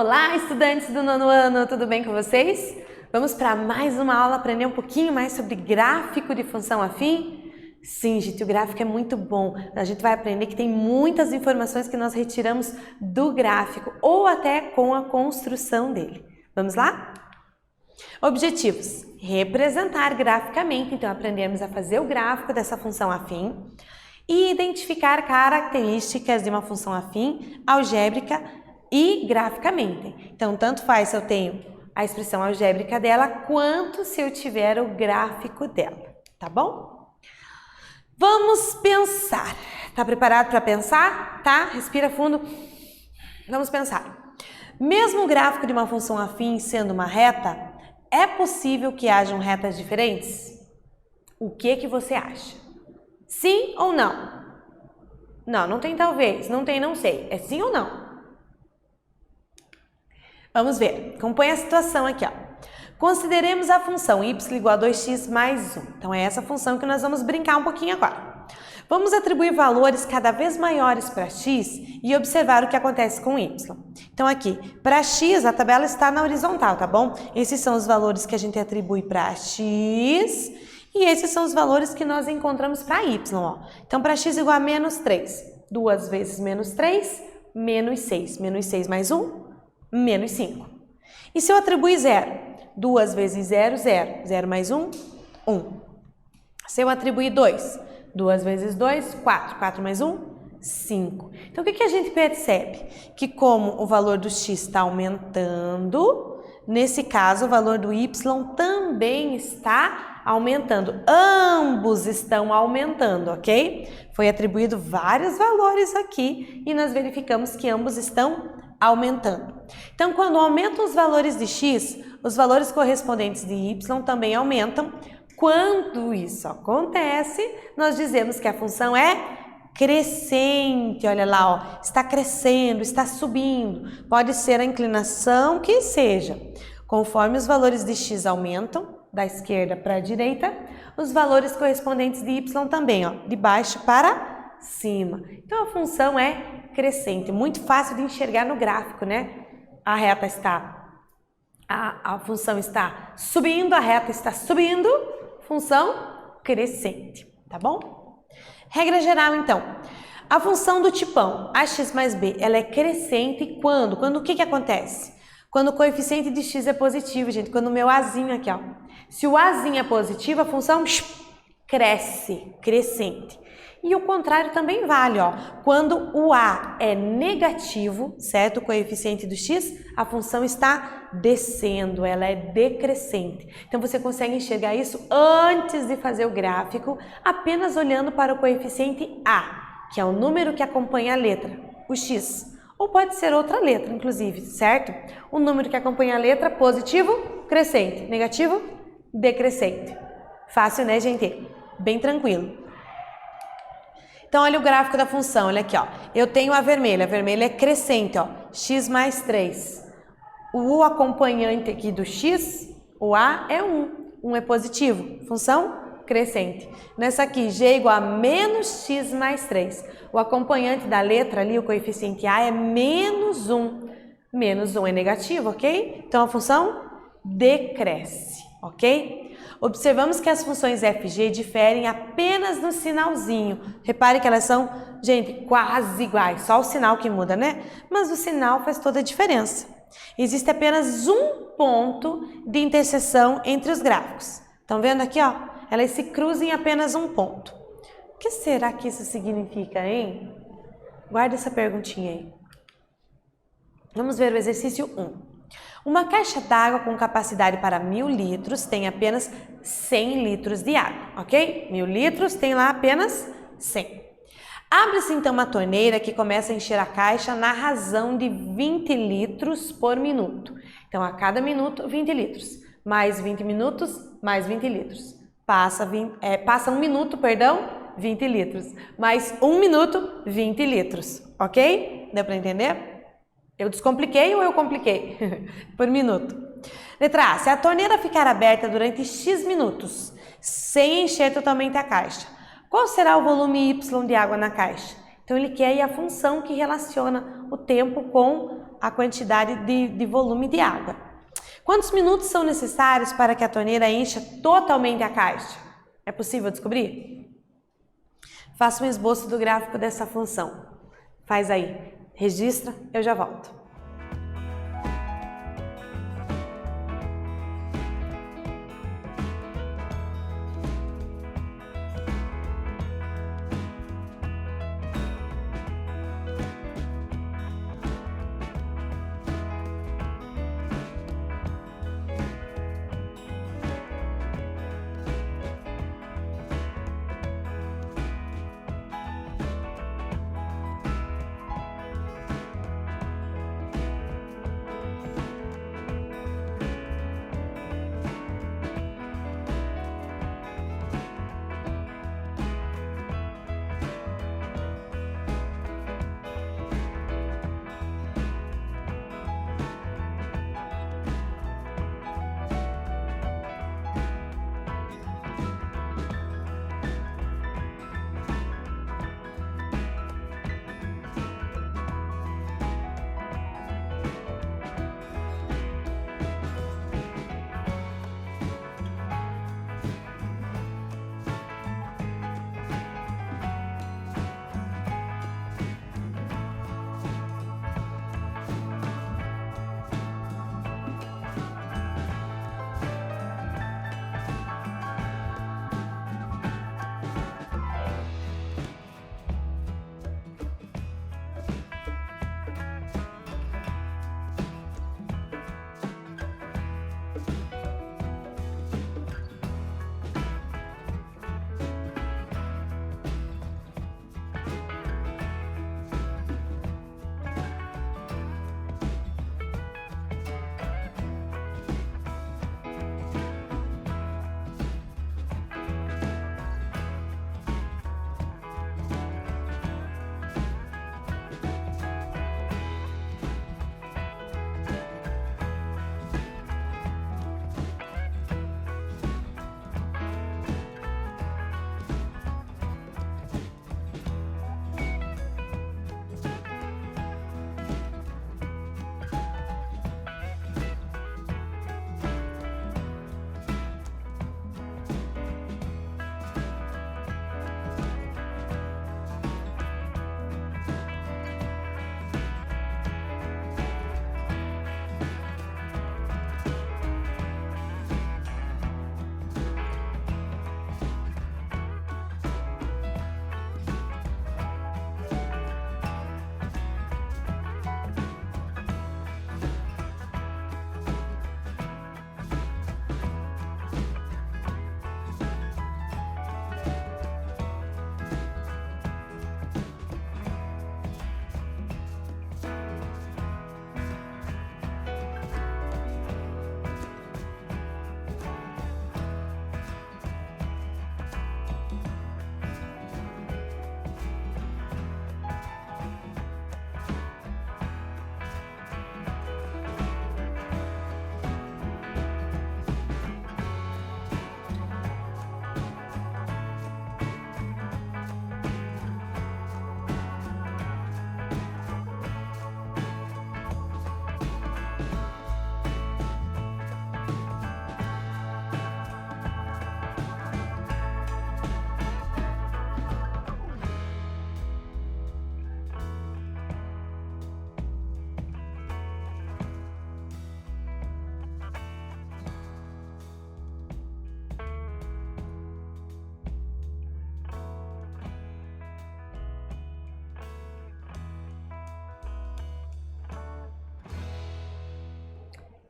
Olá, estudantes do nono ano, tudo bem com vocês? Vamos para mais uma aula aprender um pouquinho mais sobre gráfico de função afim? Sim, gente, o gráfico é muito bom. A gente vai aprender que tem muitas informações que nós retiramos do gráfico ou até com a construção dele. Vamos lá? Objetivos: representar graficamente, então aprendemos a fazer o gráfico dessa função afim e identificar características de uma função afim algébrica e graficamente. Então, tanto faz se eu tenho a expressão algébrica dela, quanto se eu tiver o gráfico dela, tá bom? Vamos pensar. Tá preparado para pensar? Tá? Respira fundo. Vamos pensar. Mesmo o gráfico de uma função afim sendo uma reta, é possível que hajam retas diferentes? O que você acha? Sim ou não? Não, não tem talvez, não tem não sei. É sim ou não? Vamos ver. Acompanhe a situação aqui, ó. Consideremos a função y igual a 2x mais 1. Então, é essa função que nós vamos brincar um pouquinho agora. Vamos atribuir valores cada vez maiores para x e observar o que acontece com y. Então, aqui, para x, a tabela está na horizontal, tá bom? Esses são os valores que a gente atribui para x e esses são os valores que nós encontramos para y, ó. Então, para x igual a menos 3. 2 vezes menos 3, menos 6. Menos 6 mais 1. Menos 5. E se eu atribuir 0? 2 vezes 0, 0. 0 mais 1, 1. Se eu atribuir 2? 2 vezes 2, 4. 4 mais 1, 5. Então, o que a gente percebe? Que como o valor do x está aumentando, nesse caso, o valor do y também está aumentando. Ambos estão aumentando, ok? Foi atribuído vários valores aqui e nós verificamos que ambos estão aumentando. Então, quando aumentam os valores de x, os valores correspondentes de y também aumentam. Quando isso acontece, nós dizemos que a função é crescente. Olha lá, ó, está crescendo, está subindo. Pode ser a inclinação que seja. Conforme os valores de x aumentam, da esquerda para a direita, os valores correspondentes de y também, ó, de baixo para cima. Então, a função é crescente, muito fácil de enxergar no gráfico, né? A reta está, a função está subindo, a reta está subindo, função crescente, tá bom? Regra geral, então, a função do tipão ax mais b, ela é crescente quando? Quando o que acontece? Quando o coeficiente de x é positivo, gente, quando o meu azinho aqui, ó, se o azinho é positivo, a função cresce, crescente. E o contrário também vale, ó. Quando o a é negativo, certo? O coeficiente do x, a função está descendo, ela é decrescente. Então, você consegue enxergar isso antes de fazer o gráfico, apenas olhando para o coeficiente a, que é o número que acompanha a letra, o x. Ou pode ser outra letra, inclusive, certo? O número que acompanha a letra, positivo, crescente, negativo, decrescente. Fácil, né, gente? Bem tranquilo. Então, olha o gráfico da função, olha aqui, ó. Eu tenho a vermelha é crescente, ó, x mais 3. O acompanhante aqui do x, o a, é 1. 1 é positivo, função crescente. Nessa aqui, g igual a menos x mais 3. O acompanhante da letra ali, o coeficiente a, é menos 1. Menos 1 é negativo, ok? Então, a função decresce, ok? Observamos que as funções f e g diferem apenas no sinalzinho. Repare que elas são, gente, quase iguais, só o sinal que muda, né? Mas o sinal faz toda a diferença. Existe apenas um ponto de interseção entre os gráficos. Estão vendo aqui, ó? Elas se cruzam em apenas um ponto. O que será que isso significa, hein? Guarda essa perguntinha aí. Vamos ver o exercício 1. Uma caixa d'água com capacidade para 1000 litros tem apenas 100 litros de água, ok? 1000 litros tem lá apenas 100. Abre-se então uma torneira que começa a encher a caixa na razão de 20 litros por minuto. Então, a cada minuto, 20 litros. Mais 20 minutos, mais 20 litros. Passa um minuto, 20 litros. Mais um minuto, 20 litros, ok? Deu para entender? Eu descompliquei ou eu compliquei? Por minuto. Letra A. Se a torneira ficar aberta durante x minutos, sem encher totalmente a caixa, qual será o volume y de água na caixa? Então, ele quer aí a função que relaciona o tempo com a quantidade de volume de água. Quantos minutos são necessários para que a torneira encha totalmente a caixa? É possível descobrir? Faça um esboço do gráfico dessa função. Faz aí, registra, eu já volto.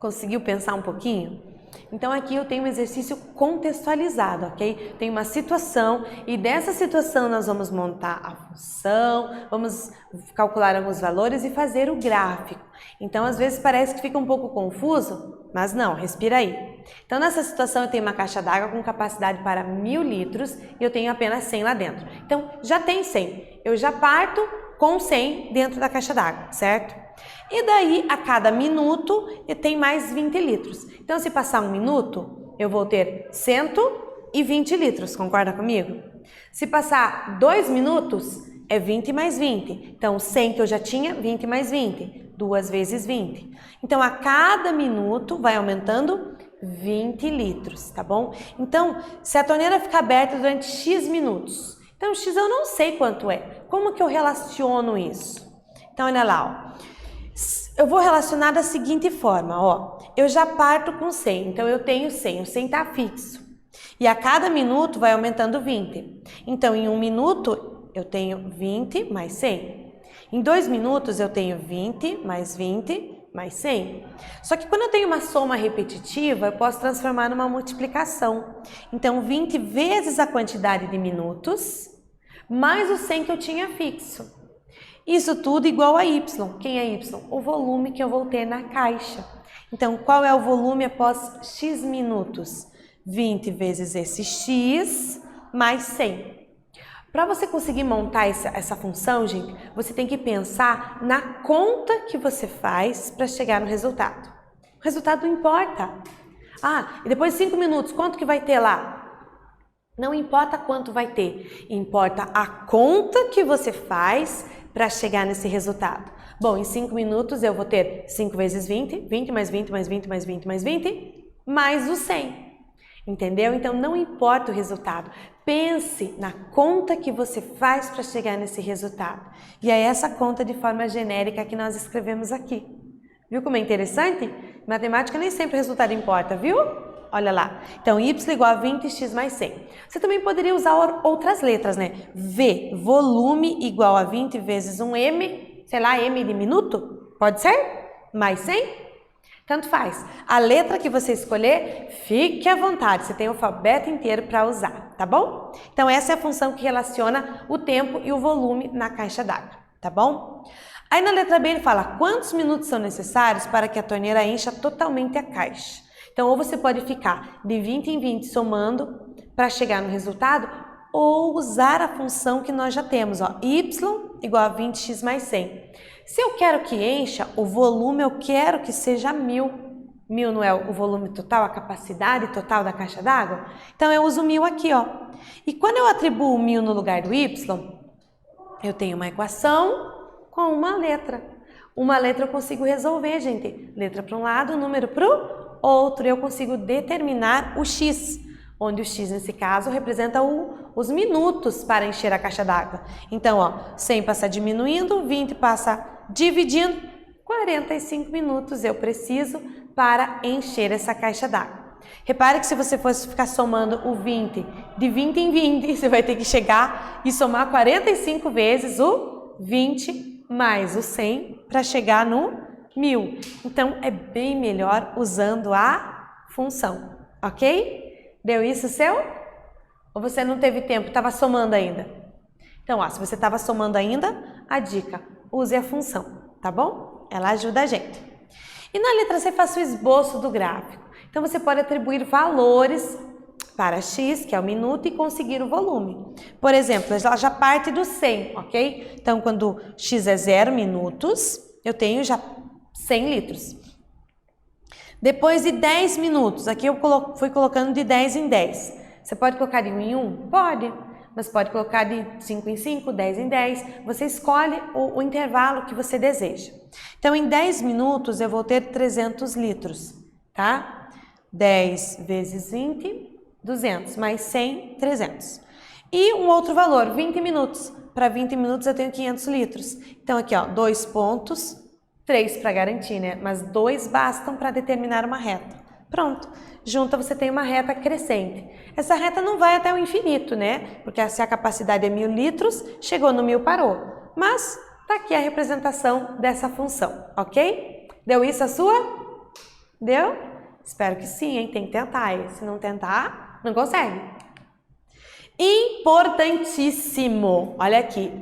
Conseguiu pensar um pouquinho? Então aqui eu tenho um exercício contextualizado, ok? Tem uma situação e dessa situação nós vamos montar a função, vamos calcular alguns valores e fazer o gráfico. Então às vezes parece que fica um pouco confuso, mas não, respira aí. Então nessa situação eu tenho uma caixa d'água com capacidade para 1000 litros e eu tenho apenas 100 lá dentro. Então já tem 100, eu já parto com 100 dentro da caixa d'água, certo? E daí, a cada minuto, eu tenho mais 20 litros. Então, se passar um minuto, eu vou ter 120 litros, concorda comigo? Se passar 2 minutos, é 20 mais 20. Então, 100 que eu já tinha, 20 mais 20. 2 vezes 20. Então, a cada minuto vai aumentando 20 litros, tá bom? Então, se a torneira ficar aberta durante X minutos, então X eu não sei quanto é. Como que eu relaciono isso? Então, olha lá, ó. Eu vou relacionar da seguinte forma, ó. Eu já parto com 100, então eu tenho 100, o 100 tá fixo. E a cada minuto vai aumentando 20. Então, em 1 minuto, eu tenho 20 mais 100. Em 2 minutos, eu tenho 20 mais 100. Só que quando eu tenho uma soma repetitiva, eu posso transformar numa multiplicação. Então, 20 vezes a quantidade de minutos, mais o 100 que eu tinha fixo. Isso tudo igual a Y. Quem é Y? O volume que eu vou ter na caixa. Então, qual é o volume após X minutos? 20 vezes esse X mais 100. Para você conseguir montar essa função, gente, você tem que pensar na conta que você faz para chegar no resultado. O resultado não importa. E depois de 5 minutos, quanto que vai ter lá? Não importa quanto vai ter, importa a conta que você faz para chegar nesse resultado. Bom, em 5 minutos eu vou ter 5 vezes 20, 20 mais 20 mais 20 mais 20 mais 20, mais o 100. Entendeu? Então não importa o resultado, pense na conta que você faz para chegar nesse resultado. E é essa conta de forma genérica que nós escrevemos aqui. Viu como é interessante? Em matemática nem sempre o resultado importa, viu? Olha lá. Então, y igual a 20x mais 100. Você também poderia usar outras letras, né? V, volume igual a 20 vezes um m, sei lá, m de minuto? Pode ser? Mais 100? Tanto faz. A letra que você escolher, fique à vontade. Você tem o alfabeto inteiro para usar, tá bom? Então, essa é a função que relaciona o tempo e o volume na caixa d'água, tá bom? Aí na letra B ele fala quantos minutos são necessários para que a torneira encha totalmente a caixa. Então, ou você pode ficar de 20 em 20 somando para chegar no resultado, ou usar a função que nós já temos, ó, y igual a 20x mais 100. Se eu quero que encha, o volume eu quero que seja 1000. 1000 não é o volume total, a capacidade total da caixa d'água? Então, eu uso 1000 aqui, ó. E quando eu atribuo 1000 no lugar do y, eu tenho uma equação com uma letra. Uma letra eu consigo resolver, gente. Letra para um lado, número para o outro. Eu consigo determinar o x, onde o x, nesse caso, representa os minutos para encher a caixa d'água. Então, ó, 100 passa diminuindo, 20 passa dividindo, 45 minutos eu preciso para encher essa caixa d'água. Repare que se você fosse ficar somando o 20 de 20 em 20, você vai ter que chegar e somar 45 vezes o 20 mais o 100 para chegar no 1000. Então, é bem melhor usando a função, ok? Deu isso seu? Ou você não teve tempo, estava somando ainda? Então, ó, se você estava somando ainda, a dica, use a função, tá bom? Ela ajuda a gente. E na letra C, faça o esboço do gráfico. Então, você pode atribuir valores para x, que é o minuto, e conseguir o volume. Por exemplo, ela já parte do 100, ok? Então, quando x é 0 minutos, eu tenho já 100 litros. Depois de 10 minutos, aqui eu fui colocando de 10 em 10. Você pode colocar de 1 em 1? Pode. Mas pode colocar de 5 em 5, 10 em 10. Você escolhe o intervalo que você deseja. Então, em 10 minutos, eu vou ter 300 litros, tá? 10 vezes 20, 200. Mais 100, 300. E um outro valor, 20 minutos. Para 20 minutos, eu tenho 500 litros. Então, aqui, ó, 2 pontos, 3 para garantir, né? Mas 2 bastam para determinar uma reta. Pronto. Junta você tem uma reta crescente. Essa reta não vai até o infinito, né? Porque se a capacidade é 1000 litros, chegou no 1000, parou. Mas tá aqui a representação dessa função, ok? Deu isso a sua? Deu? Espero que sim, hein? Tem que tentar. E se não tentar, não consegue. Importantíssimo! Olha aqui.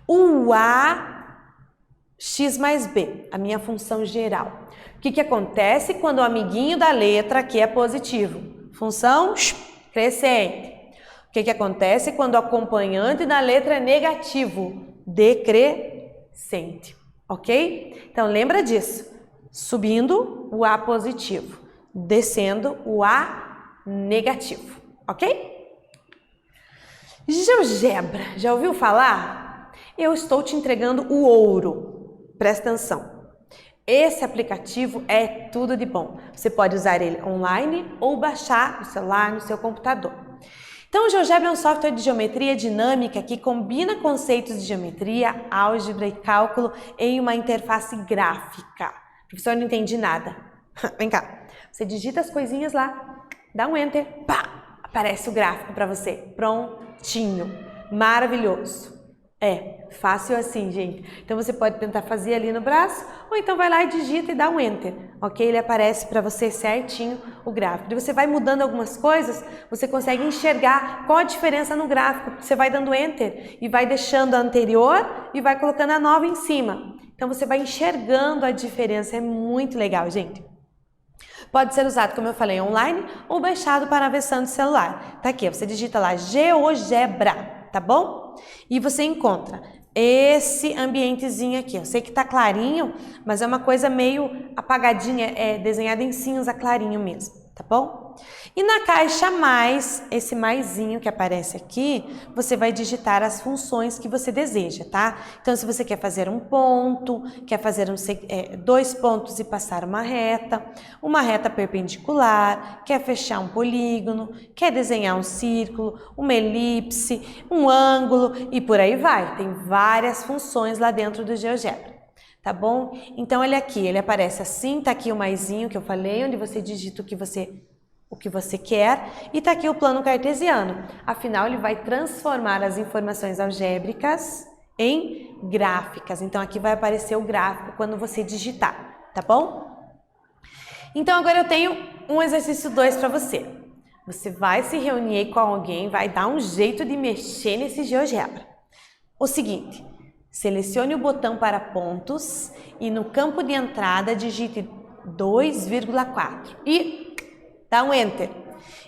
O AX mais B, a minha função geral. O que acontece quando o amiguinho da letra aqui é positivo? Função crescente. O que acontece quando o acompanhante da letra é negativo? Decrescente. Ok? Então, lembra disso. Subindo, o A positivo. Descendo, o A negativo. Ok? GeoGebra. Já ouviu falar? Eu estou te entregando o ouro. Presta atenção. Esse aplicativo é tudo de bom. Você pode usar ele online ou baixar no celular, no seu computador. Então, o GeoGebra é um software de geometria dinâmica que combina conceitos de geometria, álgebra e cálculo em uma interface gráfica. Professor, não entendi nada. Vem cá. Você digita as coisinhas lá, dá um Enter, pá, aparece o gráfico para você. Prontinho. Maravilhoso. É, fácil assim, gente. Então, você pode tentar fazer ali no braço, ou então vai lá e digita e dá um Enter, ok? Ele aparece para você certinho o gráfico. E você vai mudando algumas coisas, você consegue enxergar qual a diferença no gráfico. Você vai dando Enter e vai deixando a anterior e vai colocando a nova em cima. Então, você vai enxergando a diferença. É muito legal, gente. Pode ser usado, como eu falei, online ou baixado para a versão de celular. Tá aqui, você digita lá GeoGebra, tá bom? E você encontra esse ambientezinho aqui. Eu sei que tá clarinho, mas é uma coisa meio apagadinha, é desenhada em cinza clarinho mesmo, tá bom? E na caixa mais, esse maisinho que aparece aqui, você vai digitar as funções que você deseja, tá? Então, se você quer fazer um ponto, quer fazer dois pontos e passar uma reta perpendicular, quer fechar um polígono, quer desenhar um círculo, uma elipse, um ângulo e por aí vai. Tem várias funções lá dentro do GeoGebra. Tá bom? Então, olha aqui, ele aparece assim, tá aqui o maisinho que eu falei, onde você digita o que você quer, e tá aqui o plano cartesiano. Afinal, ele vai transformar as informações algébricas em gráficas. Então, aqui vai aparecer o gráfico quando você digitar, tá bom? Então, agora eu tenho um exercício 2 para você. Você vai se reunir com alguém, vai dar um jeito de mexer nesse GeoGebra. O seguinte, selecione o botão para pontos e no campo de entrada digite 2,4 e dá um Enter.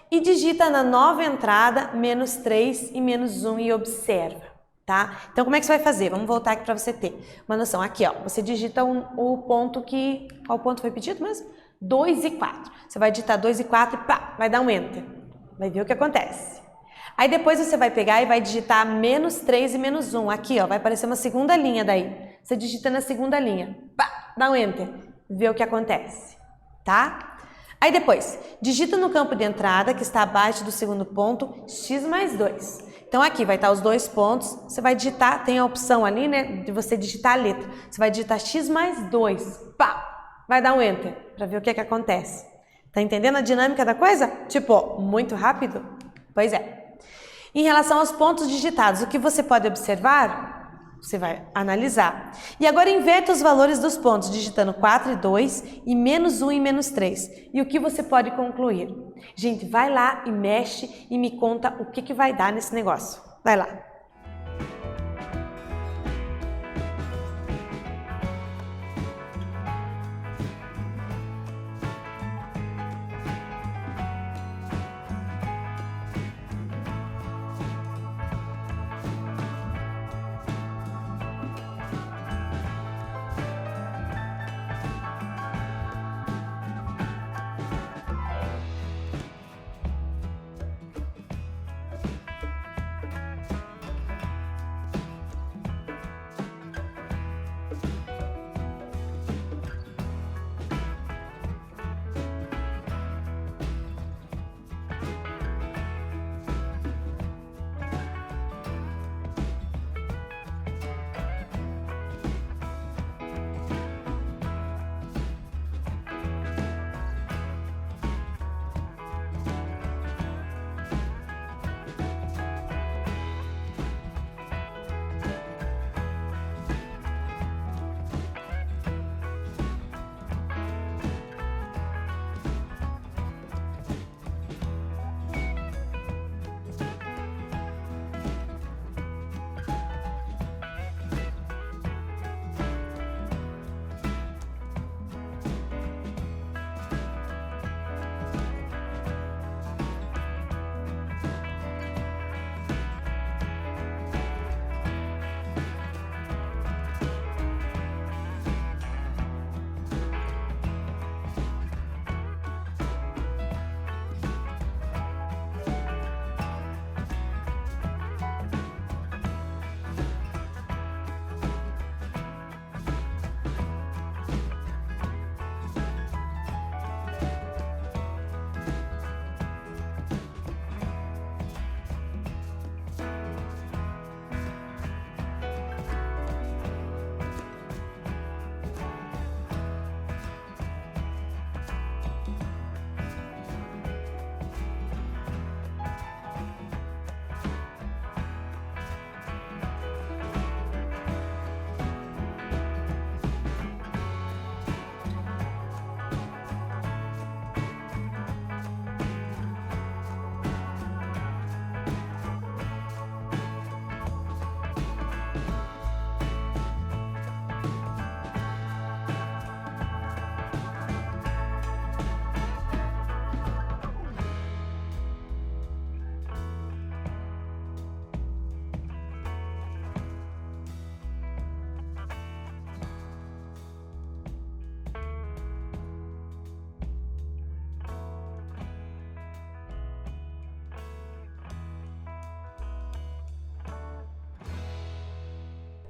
E digita na nova entrada -3 e -1 e observa, tá? Então, como é que você vai fazer? Vamos voltar aqui para você ter uma noção. Aqui, ó, você digita o ponto que... Qual ponto foi pedido mesmo? 2 e 4. Você vai digitar 2 e 4 e pá, vai dar um Enter. Vai ver o que acontece. Aí depois você vai pegar e vai digitar -3 e -1. Aqui, ó, vai aparecer uma segunda linha daí. Você digita na segunda linha. Pá, dá um Enter. Vê o que acontece, tá? Aí depois, digita no campo de entrada, que está abaixo do segundo ponto, x mais 2. Então aqui vai estar os dois pontos, você vai digitar, tem a opção ali, né, de você digitar a letra. Você vai digitar x mais 2, pá, vai dar um Enter, para ver o que é que acontece. Tá entendendo a dinâmica da coisa? Tipo, muito rápido? Pois é. Em relação aos pontos digitados, o que você pode observar? Você vai analisar. E agora inverta os valores dos pontos, digitando 4 e 2 e -1 e -3. E o que você pode concluir? Gente, vai lá e mexe e me conta o que vai dar nesse negócio. Vai lá.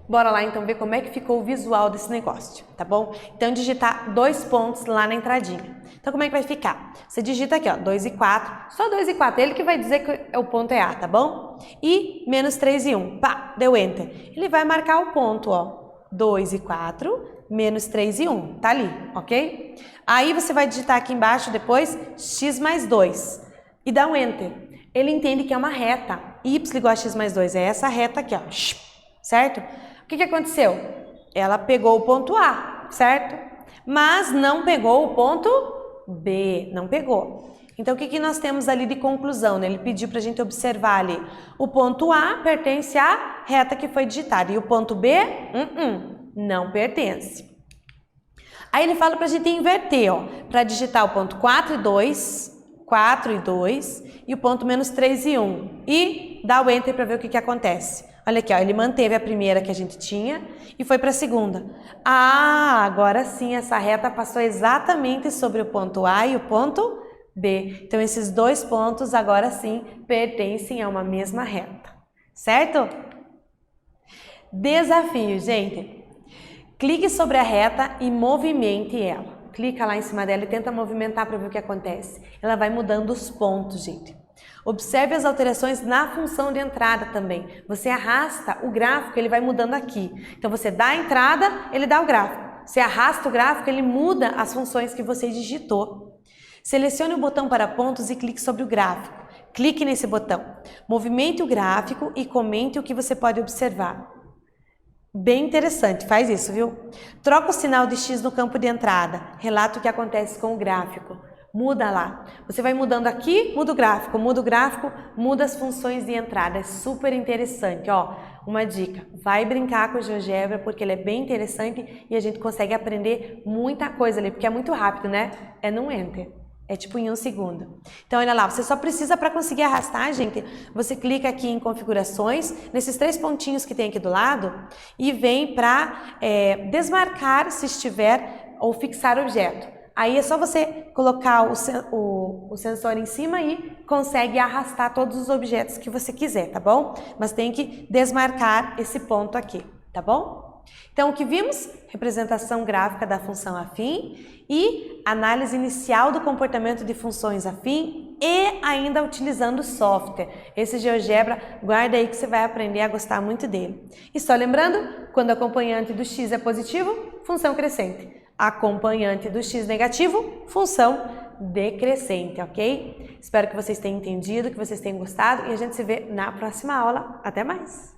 Bora lá então ver como é que ficou o visual desse negócio, tá bom? Então digitar 2 pontos lá na entradinha. Então como é que vai ficar? Você digita aqui, ó, 2 e 4, só 2 e 4, ele que vai dizer que o ponto é A, tá bom? E menos 3 e 1, pá, deu Enter. Ele vai marcar o ponto, ó, 2 e 4, menos 3 e 1, tá ali, ok? Aí você vai digitar aqui embaixo depois x mais 2 e dá um Enter. Ele entende que é uma reta, y igual a x mais 2, é essa reta aqui, ó, certo? O que aconteceu? Ela pegou o ponto A, certo? Mas não pegou o ponto B, não pegou. Então, o que nós temos ali de conclusão, né? Ele pediu para a gente observar ali. O ponto A pertence à reta que foi digitada e o ponto B, não pertence. Aí ele fala para a gente inverter, ó, para digitar o ponto 4 e 2, 4 e 2 e o ponto menos 3 e 1 e dá o Enter para ver o que acontece. Olha aqui, ó, ele manteve a primeira que a gente tinha e foi para a segunda. Ah, agora sim, essa reta passou exatamente sobre o ponto A e o ponto B. Então, esses 2 pontos agora sim pertencem a uma mesma reta, certo? Desafio, gente. Clique sobre a reta e movimente ela. Clica lá em cima dela e tenta movimentar para ver o que acontece. Ela vai mudando os pontos, gente. Observe as alterações na função de entrada também. Você arrasta o gráfico, ele vai mudando aqui. Então, você dá a entrada, ele dá o gráfico. Você arrasta o gráfico, ele muda as funções que você digitou. Selecione o botão para pontos e clique sobre o gráfico. Clique nesse botão. Movimente o gráfico e comente o que você pode observar. Bem interessante, faz isso, viu? Troca o sinal de X no campo de entrada. Relata o que acontece com o gráfico. Muda lá. Você vai mudando aqui, muda o gráfico, muda as funções de entrada. É super interessante, ó. Uma dica, vai brincar com o GeoGebra porque ele é bem interessante e a gente consegue aprender muita coisa ali, porque é muito rápido, né? É num Enter. É tipo em 1 segundo. Então, olha lá, você só precisa para conseguir arrastar, gente, você clica aqui em configurações, nesses 3 pontinhos que tem aqui do lado e vem para desmarcar se estiver ou fixar objeto. Aí é só você colocar o sensor em cima e consegue arrastar todos os objetos que você quiser, tá bom? Mas tem que desmarcar esse ponto aqui, tá bom? Então, o que vimos? Representação gráfica da função afim e análise inicial do comportamento de funções afim e ainda utilizando software. Esse GeoGebra, guarda aí que você vai aprender a gostar muito dele. E só lembrando, quando o acompanhante do x é positivo, função crescente. Acompanhante do x negativo, função decrescente, ok? Espero que vocês tenham entendido, que vocês tenham gostado e a gente se vê na próxima aula. Até mais!